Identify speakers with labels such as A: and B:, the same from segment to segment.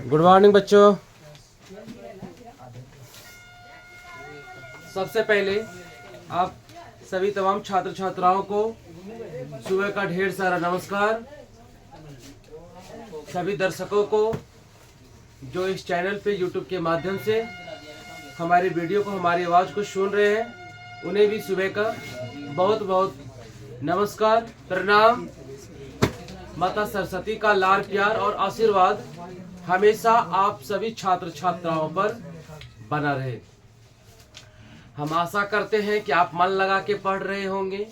A: Good morning बच्चों। सबसे पहले आप सभी तमाम छात्र छात्राओं को सुबह का ढेर सारा नमस्कार। सभी दर्शकों को जो इस चैनल पे यूट्यूब के माध्यम से हमारी वीडियो को, हमारी आवाज़ को सुन रहे हैं, उन्हें भी सुबह का बहुत बहुत नमस्कार, प्रणाम। माता सरस्वती का लाड़ प्यार और आशीर्वाद हमेशा आप सभी छात्र छात्राओं पर बना रहे। हम आशा करते हैं कि आप मन लगा के पढ़ रहे होंगे।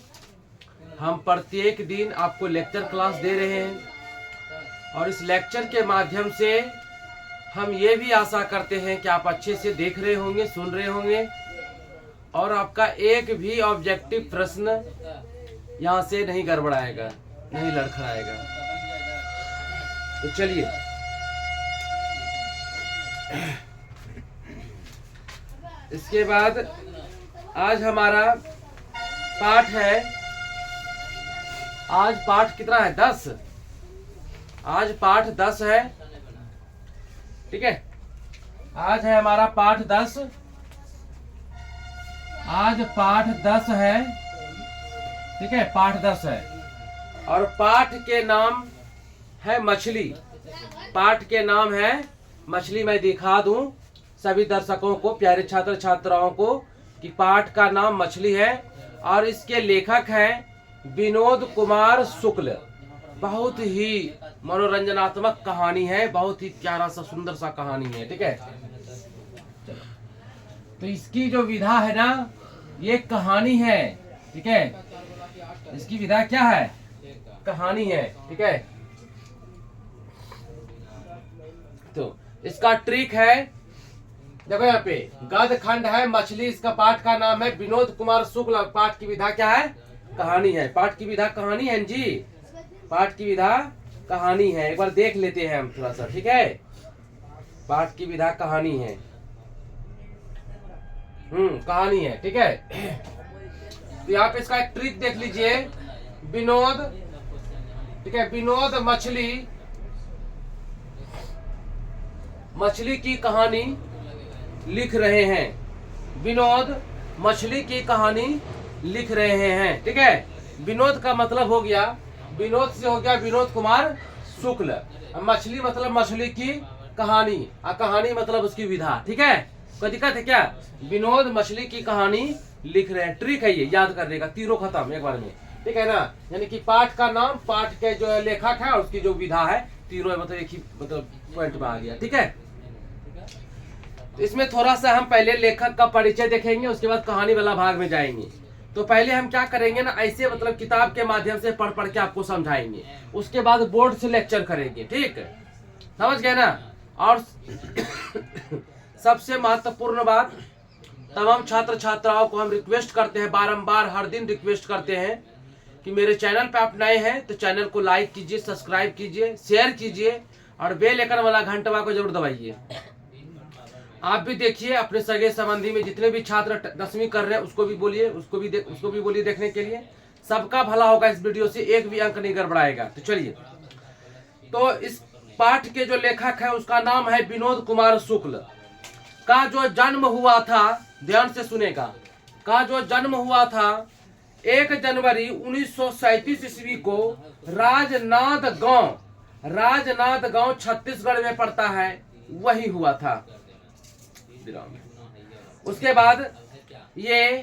A: हम प्रत्येक दिन आपको लेक्चर क्लास दे रहे हैं और इस लेक्चर के माध्यम से हम ये भी आशा करते हैं कि आप अच्छे से देख रहे होंगे, सुन रहे होंगे और आपका एक भी ऑब्जेक्टिव प्रश्न यहाँ से नहीं गड़बड़ाएगा, नहीं लड़खड़ाएगा। तो चलिए इसके बाद आज हमारा पाठ है। आज पाठ कितना है? 10। आज पाठ 10 है। ठीक है, आज है हमारा पाठ 10। आज पाठ 10 है। ठीक है, पाठ 10 है और पाठ के नाम है मछली। पाठ के नाम है मछली। मैं दिखा दूं सभी दर्शकों को, प्यारे छात्र छात्राओं को, कि पाठ का नाम मछली है और इसके लेखक हैं विनोद कुमार शुक्ल। बहुत ही मनोरंजनात्मक कहानी है, बहुत ही प्यारा सा सुंदर सा कहानी है। ठीक है, तो इसकी जो विधा है ना, ये कहानी है। ठीक है, इसकी विधा क्या है? कहानी है। ठीक है, तो इसका ट्रिक है, देखो यहाँ पे गद खंड है, मछली इसका पाठ का नाम है, विनोद कुमार शुक्ल। पाठ की विधा क्या है? कहानी है। पाठ की विधा कहानी है जी। पाठ की विधा कहानी है। एक बार देख लेते हैं हम थोड़ा सा। ठीक है, पाठ की विधा कहानी है। कहानी है। ठीक है, तो यहाँ पे इसका एक ट्रिक देख लीजिए। विनोद, ठीक है, विनोद मछली की कहानी लिख रहे हैं। विनोद मछली की कहानी लिख रहे हैं। ठीक है, विनोद का मतलब हो गया, विनोद से हो गया विनोद कुमार शुक्ल। मछली मतलब मछली की कहानी और कहानी मतलब उसकी विधा। ठीक है, कोई दिक्कत है क्या? विनोद मछली की कहानी लिख रहे हैं। ट्रिक है ये, याद करने का, तीनों खत्म एक बार में। ठीक है ना, यानी कि पाठ का नाम, पाठ के जो लेखक है, उसकी जो विधा है, तीनों मतलब एक ही मतलब पॉइंट में आ गया। ठीक है, तो इसमें थोड़ा सा हम पहले लेखक का परिचय देखेंगे, उसके बाद कहानी वाला भाग में जाएंगे। तो पहले हम क्या करेंगे ना, ऐसे मतलब किताब के माध्यम से पढ़ पढ़ के आपको समझाएंगे, उसके बाद बोर्ड से लेक्चर करेंगे। ठीक, समझ गए ना? और सबसे महत्वपूर्ण बात, तमाम छात्र छात्राओं को हम रिक्वेस्ट करते हैं, बारंबार हर दिन रिक्वेस्ट करते हैं कि मेरे चैनल पे आप नए हैं तो चैनल को लाइक कीजिए, सब्सक्राइब कीजिए, शेयर कीजिए और बेल आइकन वाला घंटवा को जरूर दबाइए। आप भी देखिए, अपने सगे संबंधी में जितने भी छात्र 10वीं कर रहे हैं उसको भी बोलिए, उसको भी बोलिए देखने के लिए। सबका भला होगा इस वीडियो से, एक भी अंक नहीं गड़बड़ाएगा। तो चलिए, तो इस पाठ के जो लेखक है उसका नाम है विनोद कुमार शुक्ल। का जो जन्म हुआ था, ध्यान से सुनेगा, का जो जन्म हुआ था 1 जनवरी 1937 ईस्वी को राजनांद गांव छत्तीसगढ़ में पड़ता है, वही हुआ था। उसके बाद ये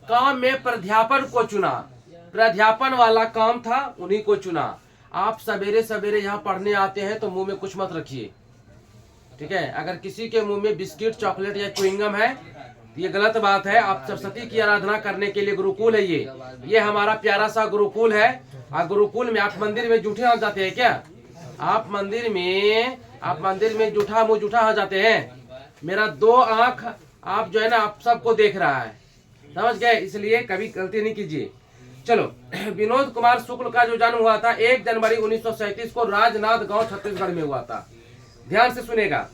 A: काम में प्राध्यापन को चुना, प्राध्यापन वाला काम था, उन्हीं को चुना। आप सवेरे सवेरे यहाँ पढ़ने आते हैं तो मुंह में कुछ मत रखिए। ठीक है, अगर किसी के मुंह में बिस्किट, चॉकलेट या च्युइंगम है ये गलत बात है। आप सरस्वती की आराधना करने के लिए गुरुकुल है ये हमारा प्यारा सा गुरुकुल है। और गुरुकुल में आप मंदिर में जूठे हो जाते हैं क्या? आप मंदिर में जूठा मुंह जूठा हो जाते हैं। मेरा 2 आंख आप जो है ना, आप सबको देख रहा है, समझ गए? इसलिए कभी गलती नहीं कीजिए। चलो, विनोद कुमार शुक्ल का जो जन्म हुआ था 1 जनवरी 1937 को राजनांद गांव छत्तीसगढ़ में हुआ था। ध्यान से सुनेगा।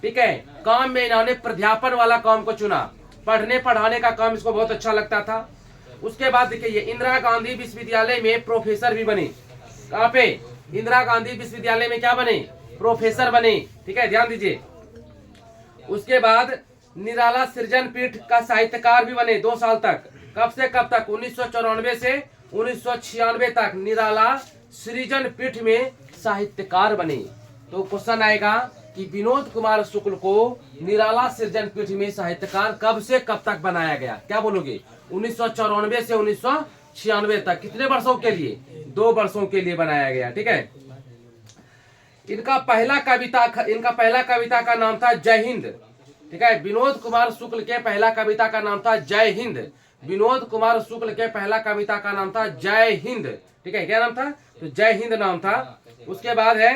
A: ठीक है, काम में इन्होंने प्राध्यापन वाला काम को चुना, पढ़ने पढ़ाने का काम इसको बहुत अच्छा लगता था। उसके बाद देखिए इंदिरा गांधी विश्वविद्यालय में प्रोफेसर भी बने। कहाँ पे? इंदिरा गांधी विश्वविद्यालय में क्या बने? प्रोफेसर बने। ठीक है, ध्यान दीजिए। उसके बाद निराला सृजन पीठ का साहित्यकार भी बने 2 साल तक। कब से कब तक? 1994 से 1996 तक निराला सृजन पीठ में साहित्यकार बने। तो क्वेश्चन आएगा कि विनोद कुमार शुक्ल को निराला सृजन पीठ में साहित्यकार कब से कब तक बनाया गया? क्या बोलोगे? 1994 से 1996 तक। कितने वर्षों के लिए? 2 वर्षों के लिए बनाया गया। ठीक है। इनका पहला कविता का नाम था जय हिंद। ठीक है, विनोद कुमार शुक्ल के पहला कविता का नाम था जय हिंद। विनोद कुमार शुक्ल के पहला कविता का नाम था जय हिंद। ठीक है, क्या नाम था? तो जय हिंद नाम था। उसके बाद है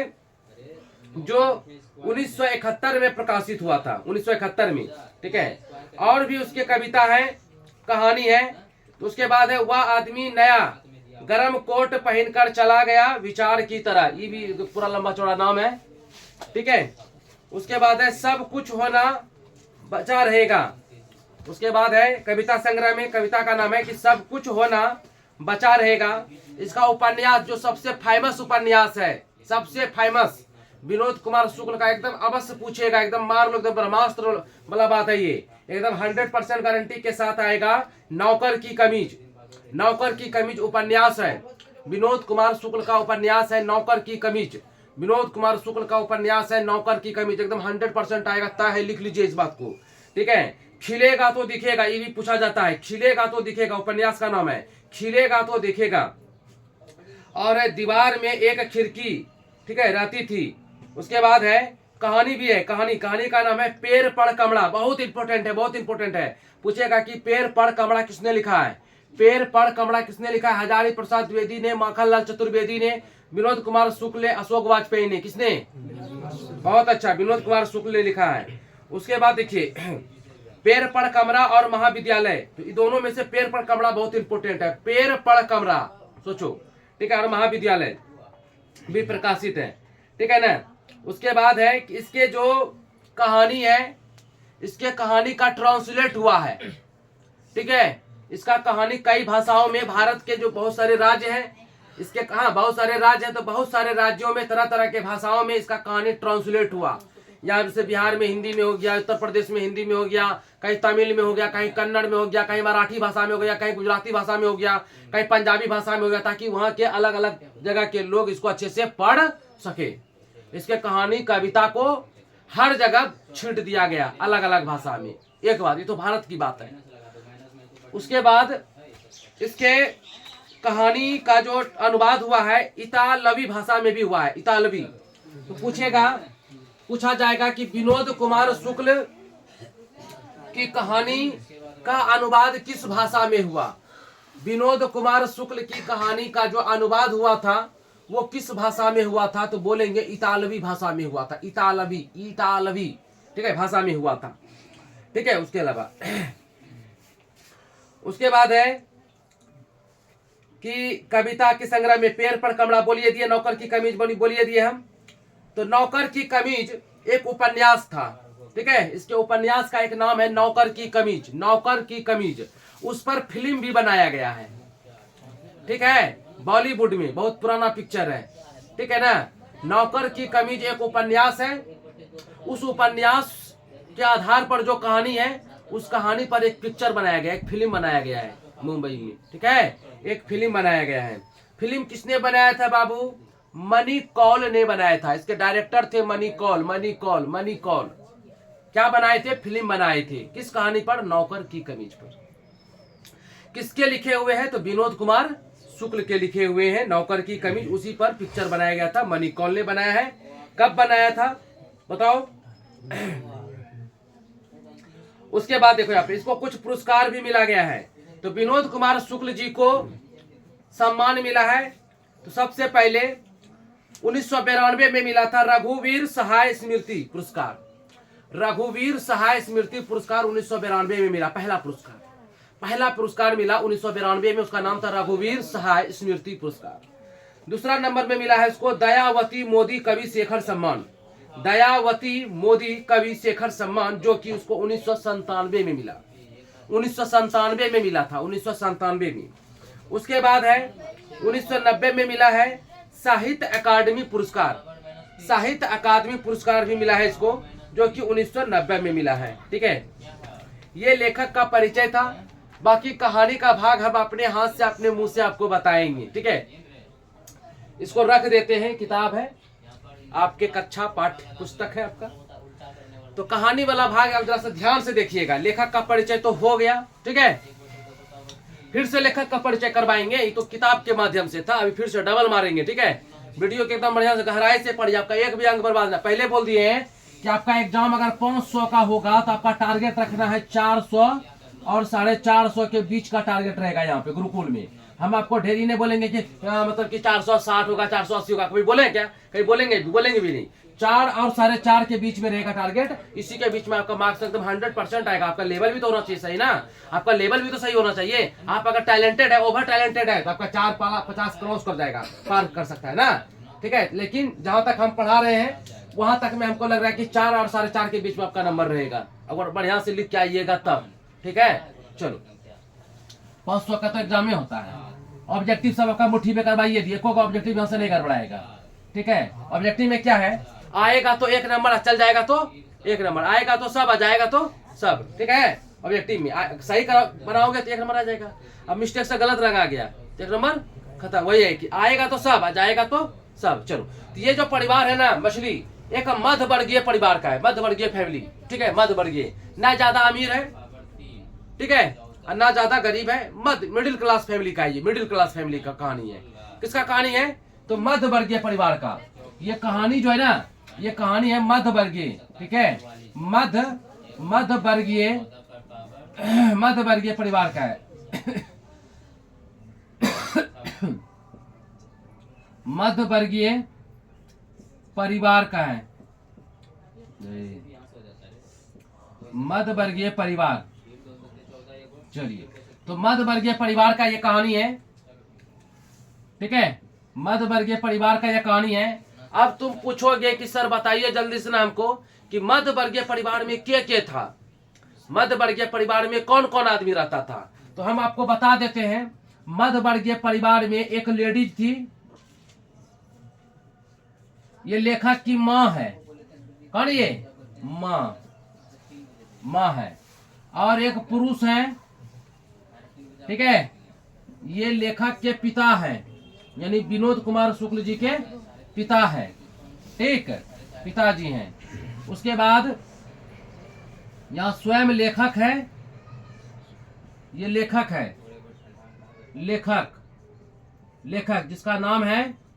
A: जो 1971 में प्रकाशित हुआ था, 1971 में। ठीक है, और भी उसके कविता है, कहानी है। तो उसके बाद है वह आदमी नया गरम कोट पहनकर चला गया विचार की तरह। ये भी पूरा लंबा चौड़ा नाम है। ठीक है, उसके बाद है सब कुछ होना बचा रहेगा। उसके बाद है कविता संग्रह में कविता का नाम है कि सब कुछ होना बचा रहेगा। इसका उपन्यास जो सबसे फेमस उपन्यास है, सबसे फेमस, विनोद कुमार शुक्ल का, एकदम अवश्य पूछेगा, एकदम मार लो, एकदम ब्रह्मास्त्र वाला बात है ये, एकदम 100% गारंटी के साथ आएगा। नौकर की कमीज। नौकर की कमीज उपन्यास है, विनोद कुमार शुक्ल का उपन्यास है नौकर की कमीज। विनोद कुमार शुक्ल का उपन्यास है नौकर की कमीज, एकदम 100% आएगा, तय है, लिख लीजिए इस बात को। ठीक है, खिलेगा तो दिखेगा, ये भी पूछा जाता है, खिलेगा तो दिखेगा, उपन्यास का नाम है खिलेगा तो दिखेगा। और दीवार में एक खिड़की, ठीक है, रहती थी। उसके बाद है कहानी भी है, कहानी का नाम है पेड़ पड़ कमड़ा। बहुत इंपॉर्टेंट है, बहुत इंपॉर्टेंट है। पूछेगा कि पेड़ पड़ कमड़ा किसने लिखा है? पेड़ पड़ कमड़ा किसने लिखा है? हजारी प्रसाद द्विवेदी ने, माखनलाल चतुर्वेदी ने, विनोद कुमार शुक्ल ने, अशोक वाजपेयी ने। किसने? बहुत अच्छा, विनोद कुमार शुक्ल ने लिखा है। उसके बाद देखिए पेड़ पड़ कमरा और महाविद्यालय, तो इन दोनों में से पेड़ पड़ कमरा बहुत इंपॉर्टेंट है। पेड़ पड़ कमरा सोचो, ठीक है, और महाविद्यालय भी प्रकाशित है। ठीक है ना। उसके बाद है कि इसके जो कहानी है, इसके कहानी का ट्रांसलेट हुआ है। ठीक है, इसका कहानी कई भाषाओं में, भारत के जो बहुत सारे राज्य हैं, इसके कहा बहुत सारे राज्य हैं, तो बहुत सारे राज्यों में तरह तरह के भाषाओं में इसका कहानी ट्रांसलेट हुआ। यहाँ जैसे बिहार में हिंदी में हो गया, उत्तर प्रदेश में हिंदी में हो गया, कहीं तमिल में हो गया, कहीं कन्नड़ में हो गया, कहीं मराठी भाषा में हो गया, कहीं गुजराती भाषा में हो गया, कहीं पंजाबी भाषा में हो गया, ताकि वहाँ के अलग अलग जगह के लोग इसको अच्छे से पढ़ सके। इसके कहानी कविता को हर जगह छींट दिया गया अलग अलग भाषा में। एक बात, ये तो भारत की बात है। उसके बाद इसके कहानी का जो अनुवाद हुआ है इतालवी भाषा में भी हुआ है, इतालवी। तो पूछा जाएगा कि विनोद कुमार शुक्ल की कहानी का अनुवाद किस भाषा में हुआ? विनोद कुमार शुक्ल की कहानी का जो अनुवाद हुआ था वो किस भाषा में हुआ था? तो बोलेंगे इतालवी भाषा में हुआ था, इतालवी, ठीक है, भाषा में हुआ था। ठीक है, उसके अलावा उसके बाद है कि कविता के संग्रह में पेड़ पर कमरा बोलिए दिए, नौकर की कमीज बोलिए दिए हम। तो नौकर की कमीज एक उपन्यास था। ठीक है, इसके उपन्यास का एक नाम है नौकर की कमीज। नौकर की कमीज, उस पर फिल्म भी बनाया गया है। ठीक है, बॉलीवुड में बहुत पुराना पिक्चर है। ठीक है ना। नौकर की कमीज एक उपन्यास है, उस उपन्यास के आधार पर जो कहानी है, उस कहानी पर एक पिक्चर बनाया गया, एक फिल्म बनाया गया है मुंबई में। ठीक है, एक फिल्म बनाया गया है। फिल्म किसने बनाया था बाबू? मनी कौल ने बनाया था। इसके डायरेक्टर थे मनी कौल। क्या बनाए थे? फिल्म बनाए थे। किस कहानी पर? नौकर की कमीज पर। किसके लिखे हुए हैं? तो विनोद कुमार शुक्ल के लिखे हुए हैं नौकर की कमीज। उसी पर पिक्चर बनाया गया था, मनी कौल ने बनाया है। कब बनाया था बताओ? उसके बाद देखो यहाँ पे इसको कुछ पुरस्कार भी मिला गया है। तो विनोद कुमार शुक्ल जी को सम्मान मिला है। तो सबसे पहले 1992 में मिला था रघुवीर सहाय स्मृति पुरस्कार। रघुवीर सहाय स्मृति पुरस्कार 1992 में मिला, पहला पुरस्कार मिला 1992 में। उसका नाम था रघुवीर सहाय स्मृति पुरस्कार। दूसरा नंबर में मिला है इसको दयावती मोदी कवि शेखर सम्मान। दयावती मोदी कवि शेखर सम्मान, जो कि उसको 1997 में मिला, 1997 में मिला था, 1997 में। उसके बाद है 1990 में मिला है साहित्य अकादमी पुरस्कार। साहित्य अकादमी पुरस्कार भी मिला है इसको, जो कि 1990 में मिला है। ठीक है, ये लेखक का परिचय था। बाकी कहानी का भाग हम अपने हाथ से अपने मुंह से आपको बताएंगे। ठीक है, इसको रख देते हैं, किताब है आपके, कक्षा पाठ्य पुस्तक है आपका। तो कहानी वाला भाग आप जरा सा ध्यान से देखिएगा। लेखक का परिचय तो हो गया। ठीक है, फिर से लेखक का परिचय करवाएंगे, ये तो किताब के माध्यम से था, अभी फिर से डबल मारेंगे। ठीक है, वीडियो के एकदम बढ़िया से गहराई से पढ़िए, आपका एक भी अंक बर्बाद ना। पहले बोल दिए हैं कि आपका एग्जाम अगर 500 का होगा तो आपका टारगेट रखना है 400 और 450 के बीच का टारगेट रहेगा। यहाँ पे गुरुकुल में हम आपको ढेरी नहीं बोलेंगे कि मतलब कि 460 होगा, 480 होगा, कभी बोले क्या? कहीं बोलेंगे भी नहीं। 4 और 4.5 के बीच में रहेगा टारगेट। इसी के बीच में आपका मार्क्स एकदम 100% आएगा। आपका लेवल भी तो होना चाहिए सही ना, आपका लेवल भी तो सही होना चाहिए। आप अगर टैलेंटेड है, ओवर टैलेंटेड है, तो आपका 450 क्रॉस कर जाएगा, पार कर सकता है ना। ठीक है, लेकिन जहां तक हम पढ़ा रहे हैं वहां तक में हमको लग रहा है कि 4 और 4.5 के बीच में आपका नंबर रहेगा, अगर बढ़िया से लिख के आइएगा तब। ठीक है, चलो 500 का तो एग्जाम में होता है। ऑब्जेक्टिव सब आपका मुट्ठी में करवाइए, एको का ऑब्जेक्टिव यहाँ से नहीं करवाएगा। ठीक है, ऑब्जेक्टिव में क्या है, आएगा तो 1 नंबर, चल जाएगा तो 1 नंबर, आएगा तो सब, आ जाएगा तो सब। ठीक है, ऑब्जेक्टिव में सही बनाओगे तो 1 नंबर आ जाएगा। अब मिस्टेक से गलत रंग आ गया तो 1 नंबर खत्म। वही है कि आएगा तो सब, आ जाएगा तो सब। चलो, तो ये जो परिवार है ना मछली, एक मध्य वर्गीय परिवार का है, मध्य वर्गीय फैमिली। ठीक है, मध्य वर्गीय, ना ज्यादा अमीर है, ठीक है, और ना ज्यादा गरीब है, मध्य मिडिल क्लास फैमिली का है। ये मिडिल क्लास फैमिली का कहानी है। किसका कहानी है? तो मध्य वर्गीय परिवार का। ये कहानी जो है ना, ये कहानी है मध्य वर्गीय। ठीक है, मध्य वर्गीय परिवार का है। मध्य वर्गीय परिवार का है, मध्य वर्गीय परिवार। चलिए, तो मध्य वर्गीय परिवार का ये कहानी है। ठीक है, मध्य वर्गीय परिवार का ये कहानी है। अब तुम पूछोगे कि सर बताइए जल्दी से ना हमको कि मध्य वर्गीय परिवार में क्या था, मध्य वर्गीय परिवार में कौन कौन आदमी रहता था। तो हम आपको बता देते हैं, मध्य वर्गीय परिवार में एक लेडीज थी, ये लेखक की माँ है। कौन ये? माँ है। और एक पुरुष है। ठीक है, ये लेखक के पिता हैं, यानी विनोद कुमार शुक्ल जी के पिता है। ठीक, पिताजी हैं। उसके बाद यहाँ स्वयं लेखक है, ये लेखक है, लेखक जिसका नाम है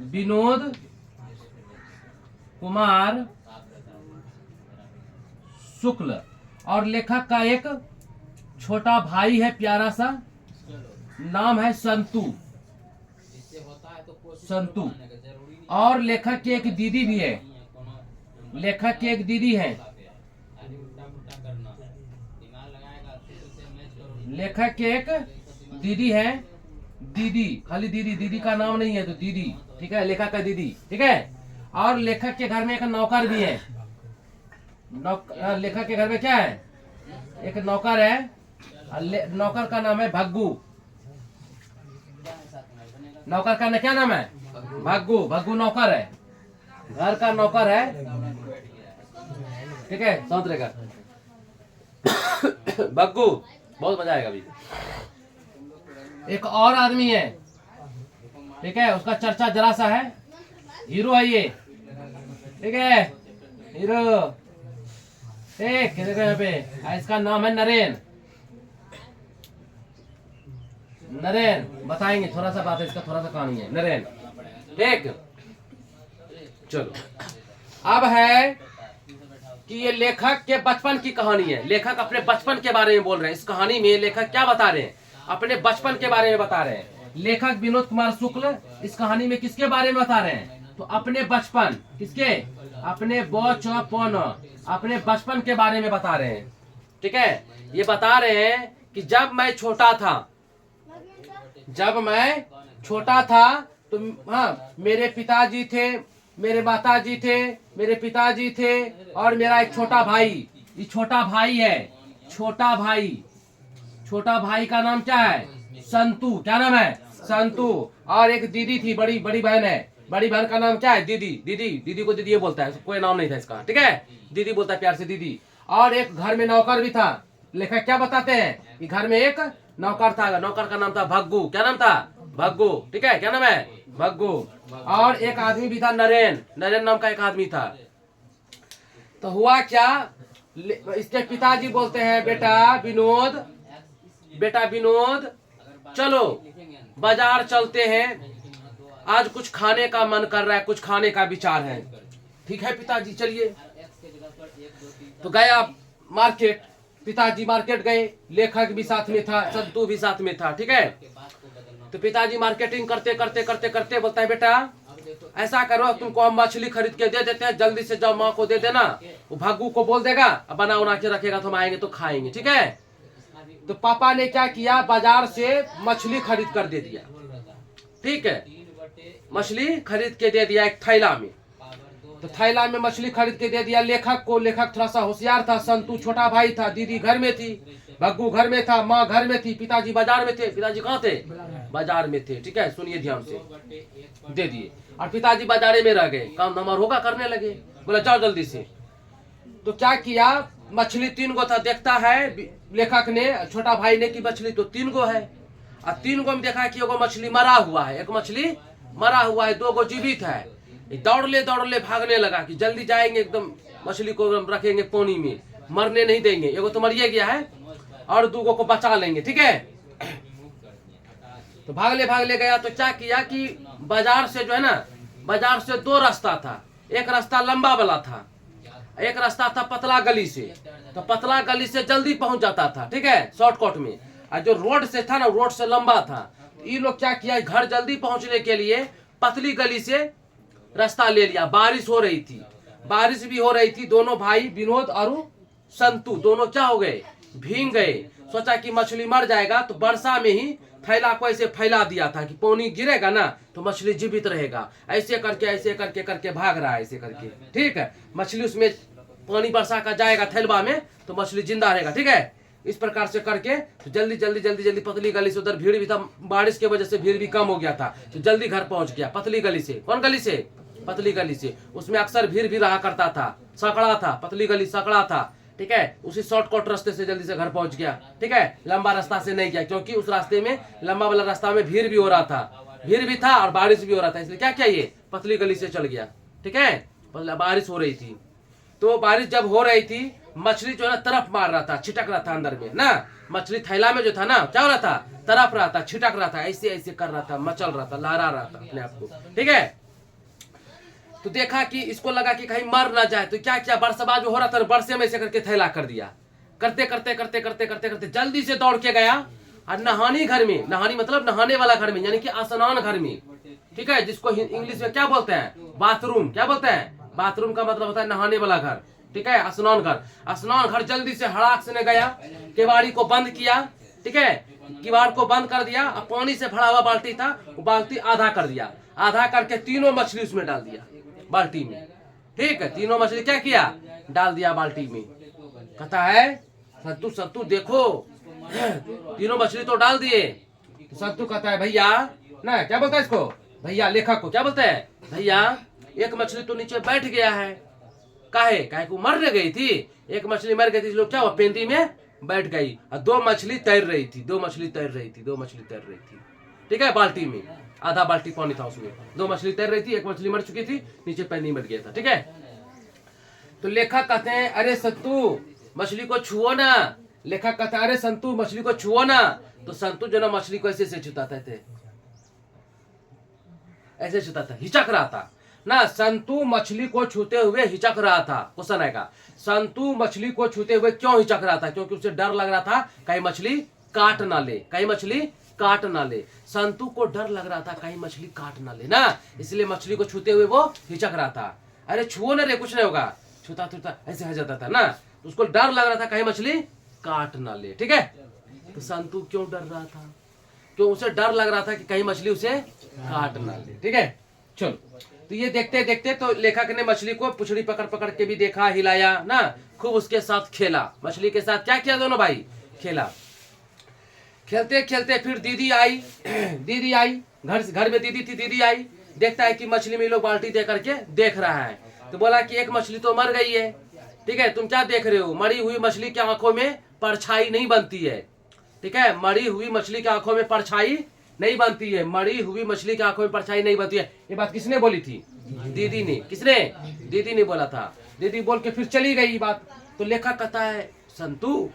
A: विनोद कुमार शुक्ल। और लेखक का एक छोटा भाई है, प्यारा सा, नाम है संतू। और लेखक की एक दीदी भी है, लेखक की एक दीदी है, लेखक की एक दीदी है, दीदी, खाली दीदी का नाम नहीं है तो दीदी। ठीक है, लेखक का दीदी। ठीक है, और लेखक के घर में एक नौकर भी है। लेखक के घर में क्या है? एक नौकर है, नौकर का नाम है भग्गू। नौकर का क्या नाम है? भग्गू नौकर है, घर का नौकर है। ठीक है, संतरे का भग्गू, बहुत मजा आएगा अभी। एक और आदमी है, ठीक है, उसका चर्चा जरा सा है, हीरो है ये। ठीक है, हीरो। ठीक, यहाँ पे इसका नाम है नरेन। बताएंगे, थोड़ा सा बात है इसका, थोड़ा सा कहानी है नरेन। ठीक, चलो, अब है कि ये लेखक के बचपन की कहानी है। लेखक अपने बचपन के बारे में बोल रहे हैं। इस कहानी में लेखक क्या बता रहे हैं? अपने बचपन के बारे में बता रहे हैं। लेखक विनोद कुमार शुक्ल इस कहानी में किसके बारे में बता रहे हैं? तो अपने बचपन, किसके? अपने अपने बचपन के बारे में बता रहे हैं। ठीक है, ये बता रहे हैं कि जब मैं छोटा था तो हाँ, मेरे पिताजी थे, मेरे माताजी थे, मेरे पिताजी थे, और मेरा एक छोटा भाई। ये छोटा भाई है, छोटा भाई का नाम क्या है? संतू। क्या नाम है? संतू। और एक दीदी थी, बड़ी बहन है, बड़ी बहन का नाम क्या है? दीदी। दीदी, दीदी को दीदी बोलता है, कोई नाम नहीं था इसका, ठीक है, दीदी बोलता है प्यार से दीदी। और एक घर में नौकर भी था। लेखक क्या बताते हैं कि घर में एक नौकर था, नौकर का नाम था भग्गू। क्या नाम था? भग्गू, ठीक है, क्या नाम है? भग्गू। और एक आदमी भी था नरेन, नरेन नाम का एक आदमी था। तो हुआ क्या, इसके पिताजी बोलते हैं बेटा विनोद, बेटा विनोद चलो बाजार चलते हैं, आज कुछ खाने का मन कर रहा है, कुछ खाने का विचार है। ठीक है पिताजी चलिए। तो गया मार्केट, पिताजी मार्केट गए, लेखक भी साथ में था, संतू भी साथ में था, ठीक है। तो पिताजी मार्केटिंग करते करते करते करते बोलता है बेटा ऐसा करो, तुमको हम मछली खरीद के दे देते हैं, जल्दी से जाओ माँ को दे देना, वो भागू को बोल देगा, बना उना के रखेगा, तो हम आएंगे तो खाएंगे, ठीक है। तो पापा ने क्या किया, बाजार से मछली खरीद कर दे दिया, ठीक है, मछली खरीद के दे दिया एक थैला में। तो थैला में मछली खरीद के दे दिया लेखक को। लेखक थोड़ा सा होशियार था, संतू छोटा भाई था, दीदी घर में थी, भग्गू घर में था, माँ घर में थी, पिताजी बाजार में थे। पिताजी कहाँ थे? बाजार में थे, ठीक है, सुनिए ध्यान से। दे दिए और पिताजी बाजारे में रह गए, काम नंबर होगा करने लगे। बोला जाओ जल्दी से। तो क्या किया, मछली 3 गो था, देखता है लेखक ने, छोटा भाई ने कि मछली तो 3 गो है, और 3 गो में देखा कि एगो मछली मरा हुआ है, एक मछली मरा हुआ है, 2 गो जीवित है। दौड़ ले भागने लगा कि जल्दी जाएंगे, एकदम मछली को रखेंगे पानी में, मरने नहीं देंगे, एगो तो मरिए गया है और 2 गो को बचा लेंगे, ठीक है। तो भागले गया। तो क्या किया कि बाजार से जो है ना, बाजार से 2 रास्ता था, एक रास्ता लंबा वाला था, एक रास्ता था पतला गली से। तो पतला गली से जल्दी पहुंच जाता था, ठीक है, शॉर्टकट में। और जो रोड से था ना, रोड से लंबा था। ये लोग क्या किया, घर जल्दी पहुंचने के लिए पतली गली से रास्ता ले लिया। बारिश हो रही थी, बारिश भी हो रही थी। दोनों भाई विनोद और संतू दोनों क्या हो गए, भीग गए। सोचा कि मछली मर जाएगा, तो वर्षा में ही थैला को ऐसे फैला दिया था कि पानी गिरेगा ना तो मछली जीवित रहेगा। ऐसे करके करके भाग रहा है, ऐसे करके, ठीक है। मछली उसमें पानी वर्षा का जाएगा थैलवा में तो मछली जिंदा रहेगा, ठीक है। इस प्रकार से करके तो जल्दी पतली गली से, उधर भीड़ भी था, बारिश की वजह से भीड़ भी कम हो गया था, तो जल्दी घर पहुंच गया पतली गली से। कौन गली से? पतली गली से। उसमें अक्सर भीड़ भी रहा करता था, सकड़ा था, पतली गली सकड़ा था, ठीक है। उसी शॉर्टकट रास्ते से जल्दी से घर पहुंच गया, ठीक है, लंबा रास्ता से नहीं गया, क्योंकि उस रास्ते में, लंबा वाला रास्ता में भीड़ भी हो रहा था, भीड़ भी था और बारिश भी हो रहा था, इसलिए क्या किया, ये पतली गली से चल गया, ठीक है। बारिश हो रही थी, तो बारिश जब हो रही थी, मछली जो है ना तरफ मार रहा था, छिटक रहा था अंदर में ना, मछली थैला में जो था ना, क्या हो रहा था, तरफ रहा था, छिटक रहा था, ऐसे ऐसे कर रहा था, मचल रहा था, लहरा रहा था अपने आप को, ठीक है। तो देखा कि इसको लगा कि कहीं मर ना जाए, तो क्या किया, बरसबा जो हो रहा था, बरसे में ऐसे करके थैला कर दिया। करते करते जल्दी से दौड़ के गया और नहानी घर में, नहानी मतलब नहाने वाला घर में, यानी कि स्नान घर में, ठीक है, जिसको इंग्लिश में क्या बोलते हैं, बाथरूम। क्या बोलते हैं? बाथरूम का मतलब होता है नहाने वाला घर, ठीक है, स्नान घर। स्नान घर जल्दी से हड़ाक से गया, केवाड़ी को बंद किया, ठीक है, किवाड़ को बंद कर दिया, और पानी से भरा हुआ बाल्टी था, वो बाल्टी आधा कर दिया, आधा करके 3 मछली उसमें डाल दिया बाल्टी में, ठीक है। 3 मछली क्या किया, डाल दिया बाल्टी में। कहता है सत्तू देखो 3 मछली तो डाल दिए। तो सत्तू कहता है भैया ना, क्या बोलता है इसको, भैया लेखक को क्या बोलता है, भैया एक मछली तो नीचे बैठ गया है। काहे को मर गई थी, एक मछली मर गई थी, लोग क्या हुआ, पेंदी में बैठ गई, और 2 मछली तैर रही थी, 2 मछली तैर रही थी, ठीक है, बाल्टी में आधा बाल्टी पानी था उसमें, 2 मछली तैर रही थी, एक मछली मर चुकी थी, नीचे पेंदी मर गया था, ठीक है। तो लेखक कहते हैं अरे सत्तू मछली को छुओ ना, लेखक कहता है अरे संतू मछली को छुओ ना। तो संतू जो ना मछली को ऐसे छुताते थे, ऐसे छुताता, हिचक रहा था ना, संतू मछली को छूते हुए हिचक रहा था। क्वेश्चन आएगा, संतू मछली को छूते हुए क्यों हिचक रहा था? क्योंकि उसे डर लग रहा था कहीं मछली काट ना ले, कहीं मछली काट ना ले। संतू को डर लग रहा था कहीं मछली काट ना ले ना, इसलिए मछली को छूते हुए वो हिचक रहा था। अरे छुओ ना रे, कुछ नहीं होगा, छूता ऐसे हो जाता था ना, तो उसको डर लग रहा था कहीं मछली काट ना ले, ठीक है। तो संतू क्यों डर रहा था? क्यों? उसे डर लग रहा था कि कहीं मछली उसे काट ना ले, ठीक है। चलो, तो ये देखते देखते तो लेखक ने मछली को पुछड़ी पकड़ के भी देखा, हिलाया ना, खूब उसके साथ खेला, मछली के साथ क्या किया, दोनों भाई खेला। खेलते खेलते फिर दीदी आई घर में दीदी थी, दीदी आई, देखता है कि मछली में लोग बाल्टी दे करके देख रहा है। तो बोला कि एक मछली तो मर गई है, ठीक है, तुम क्या देख रहे हो? मरी हुई मछली की आंखों में परछाई नहीं बनती है, ठीक है, मरी हुई मछली की आंखों में परछाई नहीं बनती है, मरी हुई मछली की आंखों में परछाई नहीं बनती है। ये बात किसने बोली थी? दीदी ने। किसने? दीदी ने बोला था। दीदी बोल के फिर चली गई बात। तो लेखक कहता है संतु,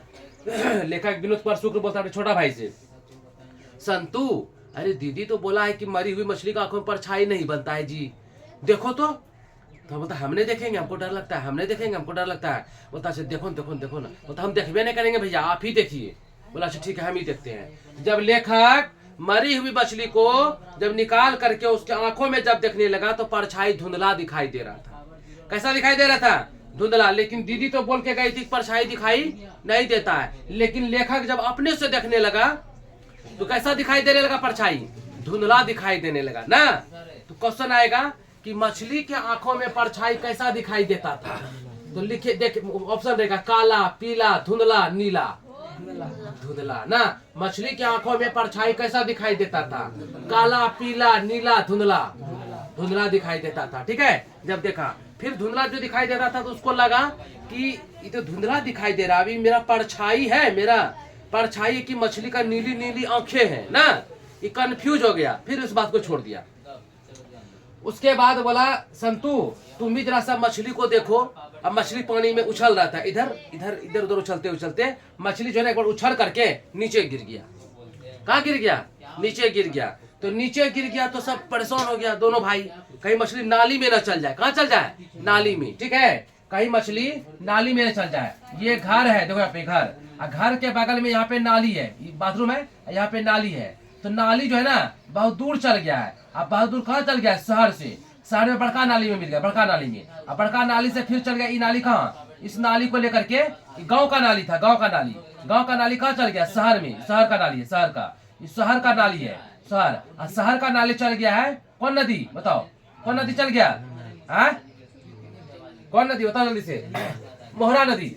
A: लेखक विनोद कुमार शुक्ल बोलता है छोटा भाई से, संतु अरे दीदी तो बोला है कि मरी हुई मछली की आंखों में परछाई नहीं बनता है जी, देखो तो बोलता हमने देखेंगे, हमको डर लगता है, हमने देखेंगे, हमको डर लगता है। बोलता अच्छा देखो देखो देखो ना। बोलता हम देखबे नहीं करेंगे भैया, आप ही देखिए। बोला अच्छा ठीक है, हम ही देखते हैं। जब लेखक मरी हुई मछली को जब निकाल करके उसके आंखों में जब देखने लगा तो परछाई धुंधला दिखाई दे रहा था। कैसा दिखाई दे रहा था? धुंधला। लेकिन दीदी तो बोल के गई थी परछाई दिखाई नहीं देता है। लेकिन लेखक जब अपने से देखने लगा तो कैसा दिखाई देने लगा? परछाई धुंधला दिखाई देने लगा ना। तो क्वेश्चन आएगा कि मछली के आंखों में परछाई कैसा दिखाई देता था? तो लिखे देख, ऑप्शन रहेगा काला, पीला, धुंधला, नीला। धुंधला ना। मछली की आंखों में परछाई कैसा दिखाई देता था? काला, पीला, नीला, धुंधला। धुंधला दिखाई देता था, ठीक है। जब देखा फिर धुंधला जो दिखाई दे रहा था तो उसको लगा कि ये तो धुंधला दिखाई दे रहा, अभी मेरा परछाई है, मेरा परछाई की मछली का नीली नीली आंखें हैं ना। ये कंफ्यूज हो गया, फिर उस बात को छोड़ दिया। उसके बाद बोला संतु तुम भी जरा सा मछली को देखो। अब मछली पानी में उछल रहा था, इधर इधर इधर उधर उछलते उछलते मछली जो है ना एक बार उछल करके नीचे गिर गया। कहाँ गिर गया? नीचे गिर गया। तो नीचे गिर गया तो सब परेशान हो गया दोनों भाई, कहीं मछली नाली में न चल जाए। कहाँ चल जाए? नाली में, ठीक है, कहीं मछली नाली में न चल जाए। ये घर है, देखो यहाँ पे घर, घर के बगल में यहाँ पे नाली है, बाथरूम है, यहाँ पे नाली है। तो नाली जो है ना बहुत दूर चल गया है। अब बहुत दूर कहाँ चल गया है? शहर से। शहर में बड़का नाली में मिल गया, बड़का नाली में। अब बड़का नाली से फिर चल गया, ये नाली कहाँ? इस नाली को लेकर के गांव का नाली था, गांव का नाली। गांव का नाली कहाँ चल गया? शहर में। शहर का नाली है, शहर का, शहर का नाली है, शहर। और शहर का नाली चल गया है कौन नदी? बताओ कौन नदी चल गया है? कौन नदी बताओ जल्दी से? मोहरा नदी।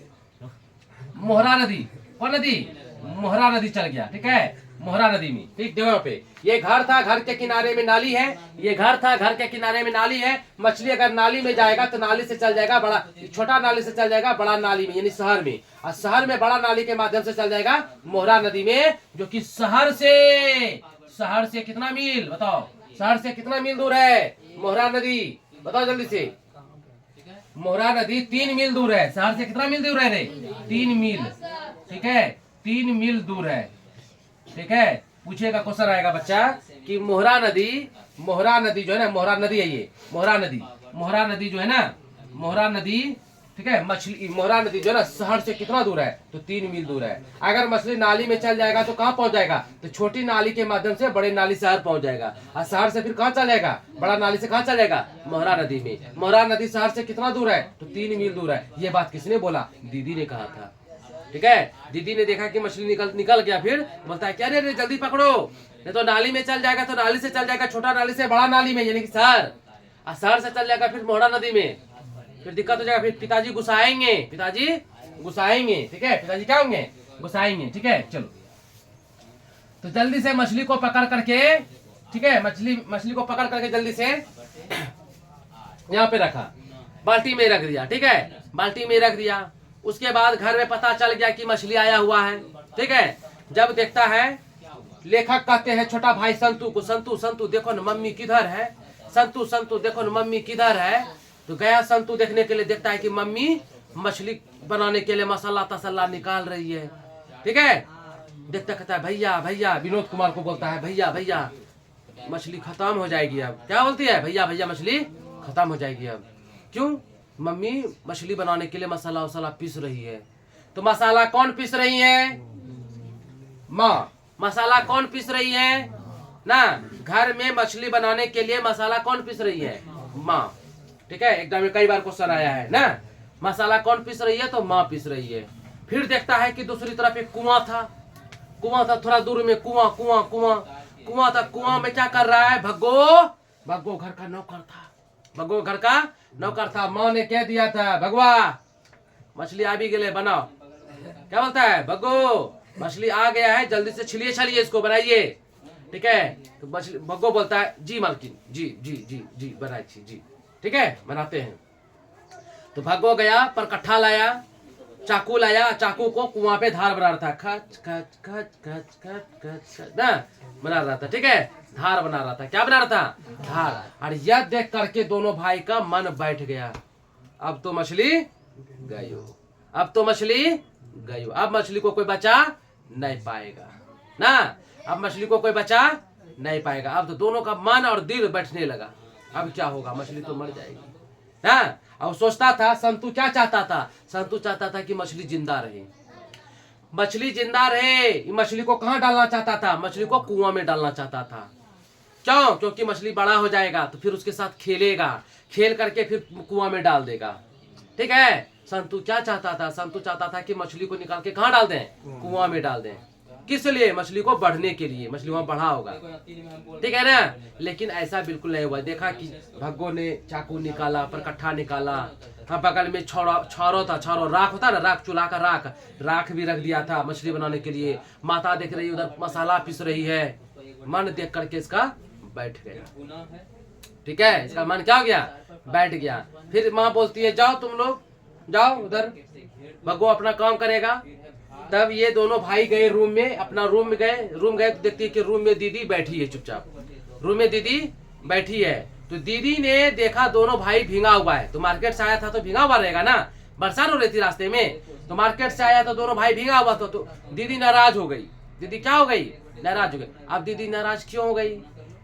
A: मोहरा नदी। कौन नदी? मोहरा नदी चल गया, ठीक है, मोहरा नदी में। ठीक, देखो पे ये घर था, घर के किनारे में नाली है। ये घर था, घर के किनारे में नाली है। मछली अगर नाली में जाएगा तो नाली से चल जाएगा बड़ा, छोटा नाली से चल जाएगा बड़ा नाली में, यानी शहर में। और शहर में बड़ा नाली के माध्यम से चल जाएगा मोहरा नदी में, जो कि शहर से कितना मील बताओ? शहर से कितना मील दूर है मोहरा नदी? बताओ जल्दी से। मोहरा नदी 3 मील दूर है। शहर से कितना मील दूर है रे? 3 मील, ठीक है, 3 मील दूर है, ठीक है। पूछेगा, क्वेश्चन आएगा बच्चा कि मोहरा नदी जो है ना, मोहरा नदी है ये, मोहरा नदी जो है ना, मोहरा नदी, ठीक है, मछली मोहरा नदी जो है ना शहर से कितना दूर है? तो 3 मील दूर है। अगर मछली नाली में चल जाएगा तो कहाँ पहुंच जाएगा? तो छोटी नाली के माध्यम से बड़े नाली शहर पहुंच जाएगा। और शहर से फिर कहाँ चल जाएगा? बड़ा नाली से कहाँ चल जाएगा? मोहरा नदी में। मोहरा नदी शहर से कितना दूर है? तो 3 मील दूर है। ये बात किसने बोला? दीदी ने कहा था, ठीक है। दीदी ने देखा कि मछली निकल गया, फिर बोलता है क्या रे जल्दी पकड़ो, नहीं तो नाली में चल जाएगा। तो नाली से चल जाएगा छोटा नाली से बड़ा नाली में, यानी कि शहर। और शहर से चल जाएगा फिर मोहरा नदी में, फिर दिक्कत हो जाएगा। फिर पिताजी गुस्साएंगे, ठीक है, पिताजी क्या होंगे? गुस्साएंगे, ठीक है। चलो तो जल्दी से मछली को पकड़ करके, ठीक है, मछली को पकड़ करके जल्दी से यहाँ पे रखा, बाल्टी में रख दिया, ठीक है, बाल्टी में रख दिया। उसके बाद घर में पता चल गया कि मछली आया हुआ है, ठीक है। जब देखता है, लेखक कहते हैं छोटा भाई संतु को, संतु देखो न मम्मी किधर है, संतु देखो न मम्मी किधर है। तो गया संतु देखने के लिए, देखता है कि मम्मी मछली बनाने के लिए मसाला तसल्ला निकाल रही है, ठीक है। देखता कहता है भैया, विनोद कुमार को बोलता है भैया मछली खत्म हो जाएगी अब। क्या बोलती है? भैया मछली खत्म हो जाएगी अब। क्यों? मम्मी मछली बनाने के लिए मसाला वसाला पीस रही है। तो मसाला कौन पीस रही है? माँ। मसाला कौन पीस रही है ना? घर में मछली बनाने के लिए मसाला कौन पीस रही है? माँ, ठीक है। एग्जाम में कई बार क्वेश्चन आया है ना, मसाला कौन पीस रही है? तो माँ पीस रही है। फिर देखता है कि दूसरी तरफ एक कुआं था, थोड़ा दूर में कुआं था। कुआं में क्या कर रहा है? भग्गो घर का नौकर था। माँ ने कह दिया था, भगवा मछली आ भी गए, बनाओ। क्या बोलता है? भग्गो मछली आ गया है, जल्दी से छिलिए इसको, बनाइए। ठीक है। तो मछली भग्गो बोलता है जी मालकिन, जी जी जी जी बनाई थी जी, ठीक है बनाते हैं। तो भग्गो गया, पर कट्ठा लाया, चाकू लाया, चाकू को कुआं पे धार बना रहा था, खच खच खच खच खच खच ना बना रहा था, ठीक है धार बना रहा था। क्या बना रहा था? धार। और यह देख करके दोनों भाई का मन बैठ गया, अब तो मछली गई हो, अब तो मछली गई हो, अब मछली को कोई बचा नहीं पाएगा ना, अब मछली को कोई बचा नहीं पाएगा। अब तो दोनों का मन और दिल बैठने लगा, अब क्या होगा, मछली तो मर जाएगी। हाँ, अब सोचता था संतू क्या चाहता था, संतू चाहता था कि मछली जिंदा रहे, मछली जिंदा रहे। मछली को कहाँ डालना चाहता था? मछली को कुआं में डालना चाहता था। क्यों? क्योंकि मछली बड़ा हो जाएगा तो फिर उसके साथ खेलेगा, खेल करके फिर कुआं में डाल देगा, ठीक है। संतू क्या चाहता था? संतू चाहता था कि मछली को निकाल के कहाँ डाल दें? कुआं में डाल दें। किस लिए? मछली को बढ़ने के लिए, मछली वहां बढ़ा होगा, ठीक है ना। लेकिन ऐसा बिल्कुल नहीं हुआ। देखा कि भग्गो ने चाकू निकाला, पर कट्ठा निकाला, हाँ बगल में छौरो था, छौरो राख होता ना, राख चूल्हा का राख भी रख दिया था मछली बनाने के लिए। माता देख रही उधर मसाला पीस रही है, मन देख करके इसका बैठ गया, ठीक है। इसका मन क्या हो गया? बैठ गया। फिर माँ बोलती है जाओ तुम लोग जाओ उधर, भग्गो अपना काम करेगा। तब ये दोनों भाई गए रूम में, अपना रूम गए तो देखती है कि रूम में दीदी बैठी है चुपचाप, रूम में दीदी बैठी है। तो दीदी ने देखा दोनों भाई भींगा हुआ है, तो मार्केट से आया था तो भींगा हुआ रहेगा ना, बरसात हो रही थी रास्ते में, तो मार्केट से आया तो दोनों भाई भींगा हुआ था। तो दीदी नाराज हो गई। दीदी क्या हो गई? नाराज हो गई। अब दीदी नाराज क्यों हो गई?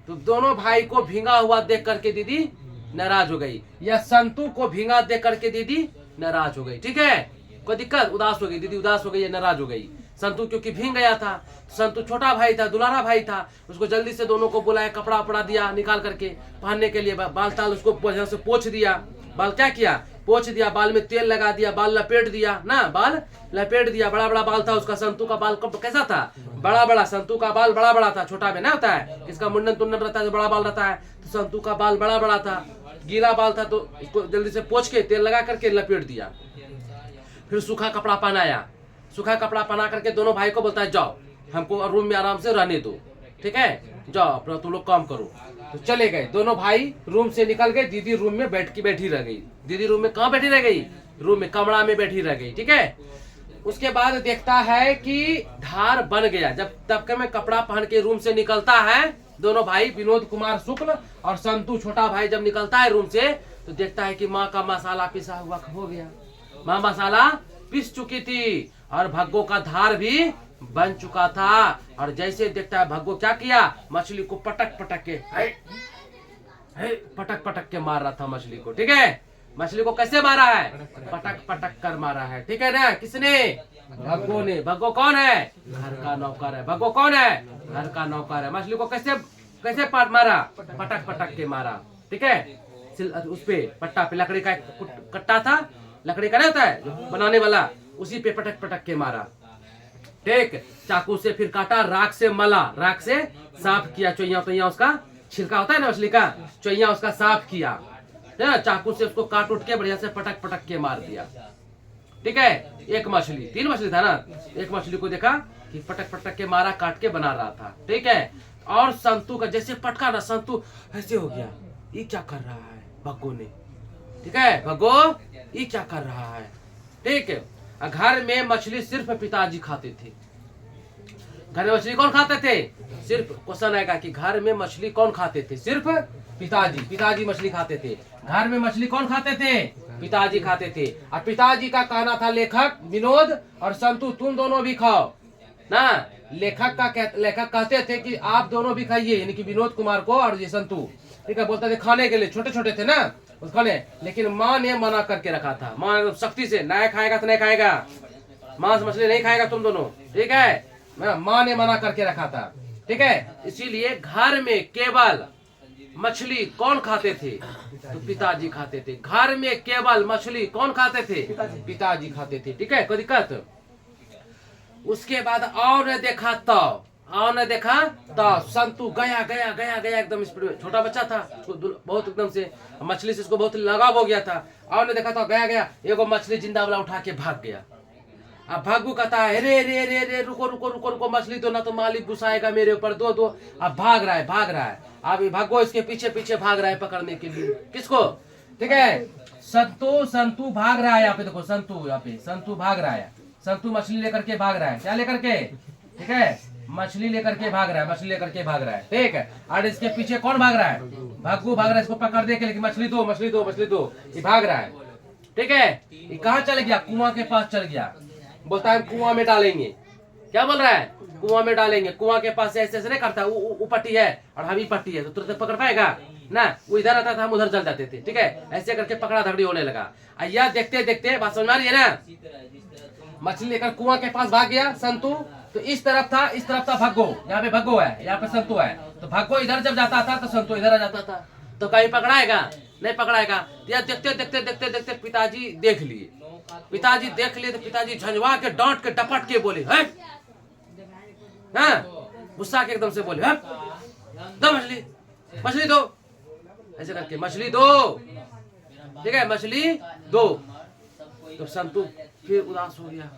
A: तो दोनों भाई को भींगा हुआ देख करके दीदी नाराज हो गई, या संतू को भींगा देख करके दीदी नाराज हो गई, ठीक है। कोई दिक्कत? उदास हो गई दीदी, उदास हो गई, नाराज हो गई। संतू क्योंकि भींग गया था, संतू छोटा भाई था, दुलारा भाई था, उसको जल्दी से दोनों को बुलाया, कपड़ा उपड़ा दिया निकाल करके पहनने के लिए, बाल ताल उसको बढ़िया से पोंछ दिया। बाल क्या किया? पोंछ दिया, बाल में तेल लगा दिया, बाल लपेट दिया ना, बाल लपेट दिया। बड़ा बड़ा बाल था उसका, संतू का बाल कैसा था? बड़ा बड़ा। संतू का बाल बड़ा बड़ा था, छोटा में ना होता है, किसका मुंडन तुंडन रहता है तो बड़ा बाल रहता है, तो संतू का बाल बड़ा बड़ा था, गीला बाल था, तो उसको जल्दी से पोंछ के तेल लगा करके लपेट दिया। फिर सूखा कपड़ा पहनाया, सूखा कपड़ा पहना करके दोनों भाई को बोलता है जाओ हमको रूम में आराम से रहने दो, ठीक है, जाओ अपना तुम लोग काम करो। तो चले गए दोनों भाई, रूम से निकल गए। दीदी रूम में बैठी रह गई। दीदी रूम में कहाँ बैठी रह गई? रूम में, कमरा में बैठी रह गई, ठीक है। उसके बाद देखता है कि धार बन गया। जब तब के में कपड़ा पहन के रूम से निकलता है दोनों भाई, विनोद कुमार शुक्ल और संतू छोटा भाई, जब निकलता है रूम से तो देखता है कि माँ का मसाला पिसा हुआ हो गया, माँ मसाला पिस चुकी थी और भग्गो का धार भी बन चुका था। और जैसे देखता है भग्गो क्या किया, मछली को पटक पटक के मार रहा था मछली को, ठीक है। मछली को कैसे मारा है? पटक पटक कर मारा है, ठीक है ना। किसने? भग्गो ने। भग्गो कौन है? घर का नौकर है। भग्गो कौन है? घर का नौकर है। मछली को कैसे मारा? पटक पटक के मारा, ठीक है। उस पे पट्टा पे लकड़ी का कट्टा था, लकड़ी का नहीं होता है जो बनाने वाला, उसी पे पटक पटक के मारा, ठीक। चाकू से फिर काटा, राख से मला, राख से साफ किया, चोइया उसका छिलका होता है ना मछली का, चोइया उसका साफ किया, चाकू से उसको काट उठ के बढ़िया से पटक पटक के मार दिया, ठीक है। एक मछली, 3 मछली था ना, एक मछली को देखा कि पटक पटक के मारा, काट के बना रहा था, ठीक है। और संतू का जैसे पटका ना, संतू ऐसे हो गया, ये क्या कर रहा है भग्गो ने, ठीक है। भग्गो ये क्या कर रहा है, ठीक है। घर में मछली सिर्फ पिताजी खाते थे। घर में मछली कौन खाते थे? सिर्फ क्वेश्चन आएगा कि घर में मछली कौन खाते थे? सिर्फ पिताजी मछली खाते थे। घर में मछली कौन खाते थे? पिताजी खाते थे। और पिताजी का कहना था, लेखक विनोद और संतू तुम दोनों भी खाओ ना। लेखक कहते थे कि आप दोनों भी खाइए, यानी कि विनोद कुमार को और ये संतू, ठीक है, बोलते थे खाने के लिए, छोटे छोटे थे ना उस खाने। लेकिन माँ ने मना करके रखा था, माँ सख्ती से, नहीं खाएगा तो नहीं खाएगा, मांस मछली नहीं खाएगा तुम दोनों, ठीक है। माँ ने मना करके रखा था, ठीक है। इसीलिए घर में केवल मछली कौन खाते थे? तो पिताजी खाते थे। घर में केवल मछली कौन खाते थे? पिताजी खाते थे, ठीक है। कोई दिक्कत? उसके बाद और ने देखा तो संतू गया एकदम स्पीड में। छोटा बच्चा था, उसको बहुत एकदम से मछली से उसको बहुत लगाव हो गया था। और ने देखा तो गया एगो मछली जिंदा वाला उठा के भाग गया। अब भग्गू कहता है रे रे रे रे रुको रुको रुको रुको, मछली तो ना तो मालिक गुस्साएगा मेरे ऊपर, दो दो। अब भाग रहा है भाग रहा है। अब भग्गू इसके पीछे पीछे भाग रहा है पकड़ने के लिए किसको, ठीक है, संतू भाग रहा है। यहाँ पे देखो संतू, यहाँ पे संतू भाग रहा है। संतू मछली लेकर के भाग रहा है, क्या लेकर के, ठीक है, मछली लेकर के भाग रहा है, मछली लेकर के भाग रहा है, ठीक है। और इसके पीछे कौन भाग रहा है, भग्गू भाग रहा है इसको पकड़ने के लिए, मछली दो मछली दो मछली दो। ये भाग रहा है, ठीक है। ये कहाँ चल गया, कुआं के पास चल गया। बोलता है कुआं में डालेंगे, क्या बोल रहा है, कुआं में डालेंगे। कुआं के पास ऐसे ऐसे नहीं करता, वो पट्टी है और हम ही पट्टी है, तो तुरंत पकड़ पाएगा ना। वो इधर आता था, हम उधर चल जाते थे, ठीक है। ऐसे करके पकड़ा धकड़ी होने लगा। या देखते देखते बात समझ में आ रही है ना, मछली लेकर कुआं के पास भाग गया संतू। तो इस तरफ था भग्गू, यहाँ पे भग्गू है, यहाँ पे संतू है। तो भग्गू इधर जब जाता था तो संतू इधर आ जाता था। तो कहीं पकड़ाएगा नहीं पकड़ाएगा। या देखते देखते देखते देखते पिताजी देख लिए, पिताजी देख लिए तो पिताजी झंझवा के डांट के डपट के बोले, है गुस्सा के एकदम से बोले, दो मछली मछली दो, ऐसे करके मछली दो, ठीक है, मछली दो। तो संतू फिर उदास हो गया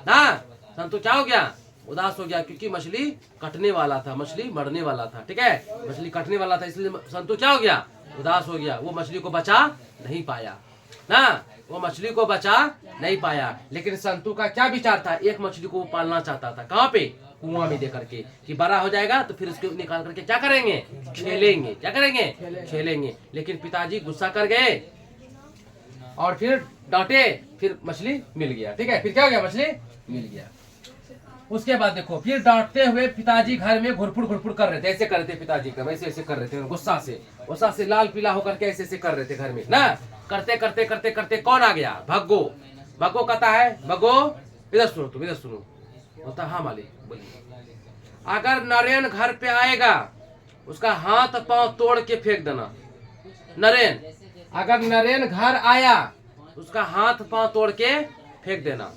A: ना, संतू क्या हो गया, उदास हो गया, क्योंकि मछली कटने वाला था, मछली मरने वाला था, ठीक है, मछली कटने वाला था, इसलिए संतू क्या हो गया, उदास हो गया। वो मछली को बचा नहीं पाया ना, वो मछली को बचा नहीं पाया। लेकिन संतू का क्या विचार था, एक मछली को वो पालना चाहता था, कहाँ पे, कुआं में दे करके, कि बड़ा हो जाएगा तो फिर उसको निकाल करके क्या करेंगे, खेलेंगे, क्या करेंगे, खेलेंगे। लेकिन पिताजी गुस्सा कर गए और फिर डांटे, फिर मछली मिल गया, ठीक है, फिर क्या हो गया, मछली मिल गया। उसके बाद देखो फिर डांटते हुए पिताजी घर में घुरफुर कर रहे थे, ऐसे कर रहे थे पिताजी का, वैसे ऐसे कर रहे थे, गुस्सा से लाल पीला होकर के ऐसे ऐसे कर रहे थे घर में ना। करते करते करते करते कौन आ गया, भग्गू। भग्गू कहता है, भग्गू इधर सुनो, तुम इधर सुनो। बोलता हाँ मालिक बोलिए। अगर नरेन घर पे आएगा उसका हाथ पांव तोड़ के फेंक देना। नरेन, अगर नरेन घर आया उसका हाथ पांव तोड़ के फेंक देना,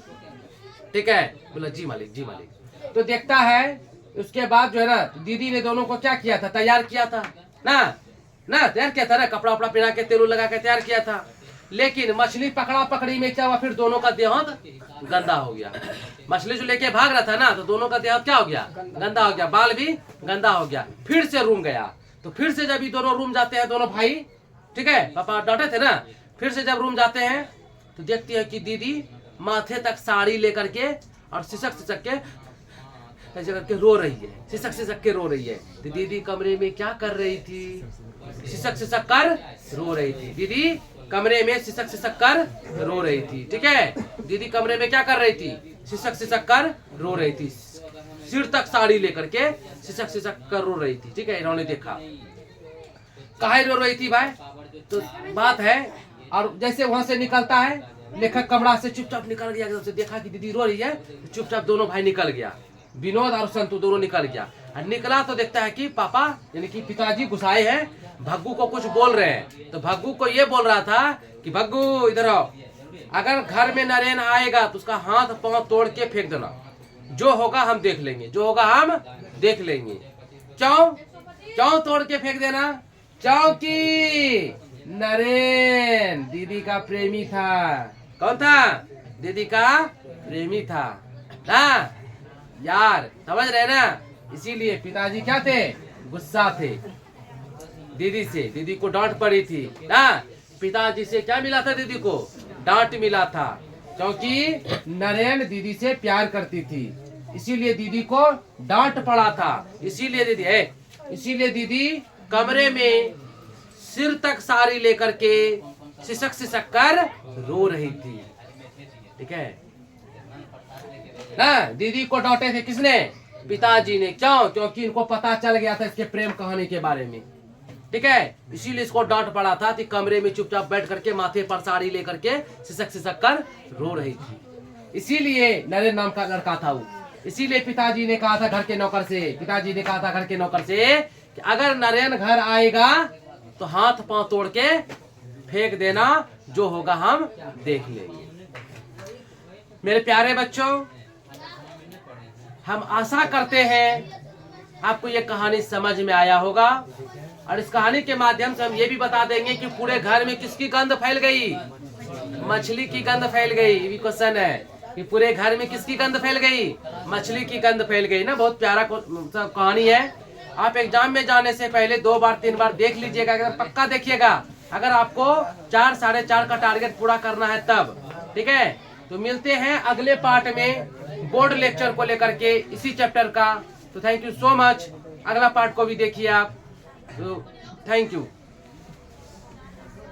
A: ठीक है। बोला जी मालिक जी मालिक। तो देखता है उसके बाद जो है ना, दीदी ने दोनों को क्या किया था, तैयार किया था ना तैयार किया था ना, कपड़ा उपड़ा पहना के तेल लगा के तैयार किया था। लेकिन मछली पकड़ा पकड़ी में क्या हुआ, फिर दोनों का देहांत गंदा हो गया। मछली जो लेके भाग रहा था ना, तो दोनों का देहांत क्या हो गया, गंदा हो गया, बाल भी गंदा हो गया। फिर से रूम गया, तो फिर से जब ये दोनों रूम जाते हैं दोनों भाई, ठीक है, पापा डांटे थे ना, फिर से जब रूम जाते हैं तो देखती है कि दीदी माथे तक साड़ी लेकर के और सिसक के ऐसे करके रो रही है, सिसक के रो रही है। तो दीदी कमरे में क्या कर रही थी, सिसक कर रो रही थी। दीदी कमरे में सिसक कर रो रही थी, ठीक है। दीदी कमरे में क्या कर रही थी, सिसक कर रो रही थी, सिर तक साड़ी लेकर के सिसक कर रो रही थी, ठीक है। इन्होंने देखा काहे रो रही थी भाई, तो बात है। और जैसे वहां से निकलता है लेखक कमरा से चुपचाप निकल गया, एकदम से देखा कि दीदी रो रही है, चुपचाप दोनों भाई निकल गया, विनोद और संतू दोनों निकल गया। और निकला तो देखता है कि पापा यानी कि पिताजी गुस्साए हैं, भग्गू को कुछ बोल रहे हैं। तो भग्गू को ये बोल रहा था कि भग्गू इधर आओ, अगर घर में नरेन आएगा तो उसका हाथ पांव तोड़ के फेंक देना, जो होगा हम देख लेंगे, जो होगा हम देख लेंगे। चाव तोड़ के फेंक देना। क्योंकि नरेन दीदी का प्रेमी था। कौन था, दीदी का प्रेमी था ना यार, समझ रहे ना। इसीलिए पिताजी क्या थे, गुस्सा थे दीदी से, दीदी को डांट पड़ी थी ना। पिताजी से क्या मिला था, दीदी को डांट मिला था, क्योंकि नरेन दीदी से प्यार करती थी, इसीलिए दीदी को डांट पड़ा था। इसीलिए दीदी कमरे में सिर तक साड़ी लेकर के सिसक कर रो रही थी, ठीक है ना। दीदी को डांटे थे किसने, पिताजी ने। क्यों, क्योंकि इनको पता चल गया था इसके प्रेम कहानी के बारे में, ठीक है। इसीलिए इसको डांट पड़ा था कि कमरे में चुपचाप बैठ करके माथे पर साड़ी लेकर के सिसक कर रो रही थी। इसीलिए नरेन नाम का लड़का था वो। इसीलिए पिताजी ने कहा था घर के नौकर से कि अगर नरेन घर आएगा तो हाथ पांव तोड़ के फेंक देना, जो होगा हम देख लेंगे। मेरे प्यारे बच्चों, हम आशा करते हैं आपको ये कहानी समझ में आया होगा। और इस कहानी के माध्यम से हम ये भी बता देंगे कि पूरे घर में किसकी गंध फैल गई, मछली की गंध फैल गई। ये भी क्वेश्चन है, कि पूरे घर में किसकी गंध फैल गई, मछली की गंध फैल गई ना। बहुत प्यारा कहानी है। आप एग्जाम में जाने से पहले 2 बार 3 बार देख लीजिएगा, अगर पक्का देखिएगा, अगर आपको 4 4.5 का टारगेट पूरा करना है तब। ठीक है, तो मिलते हैं अगले पार्ट में बोर्ड लेक्चर को लेकर के इसी चैप्टर का। तो थैंक यू सो मच। अगला पार्ट को भी देखिए आप। तो थैंक यू।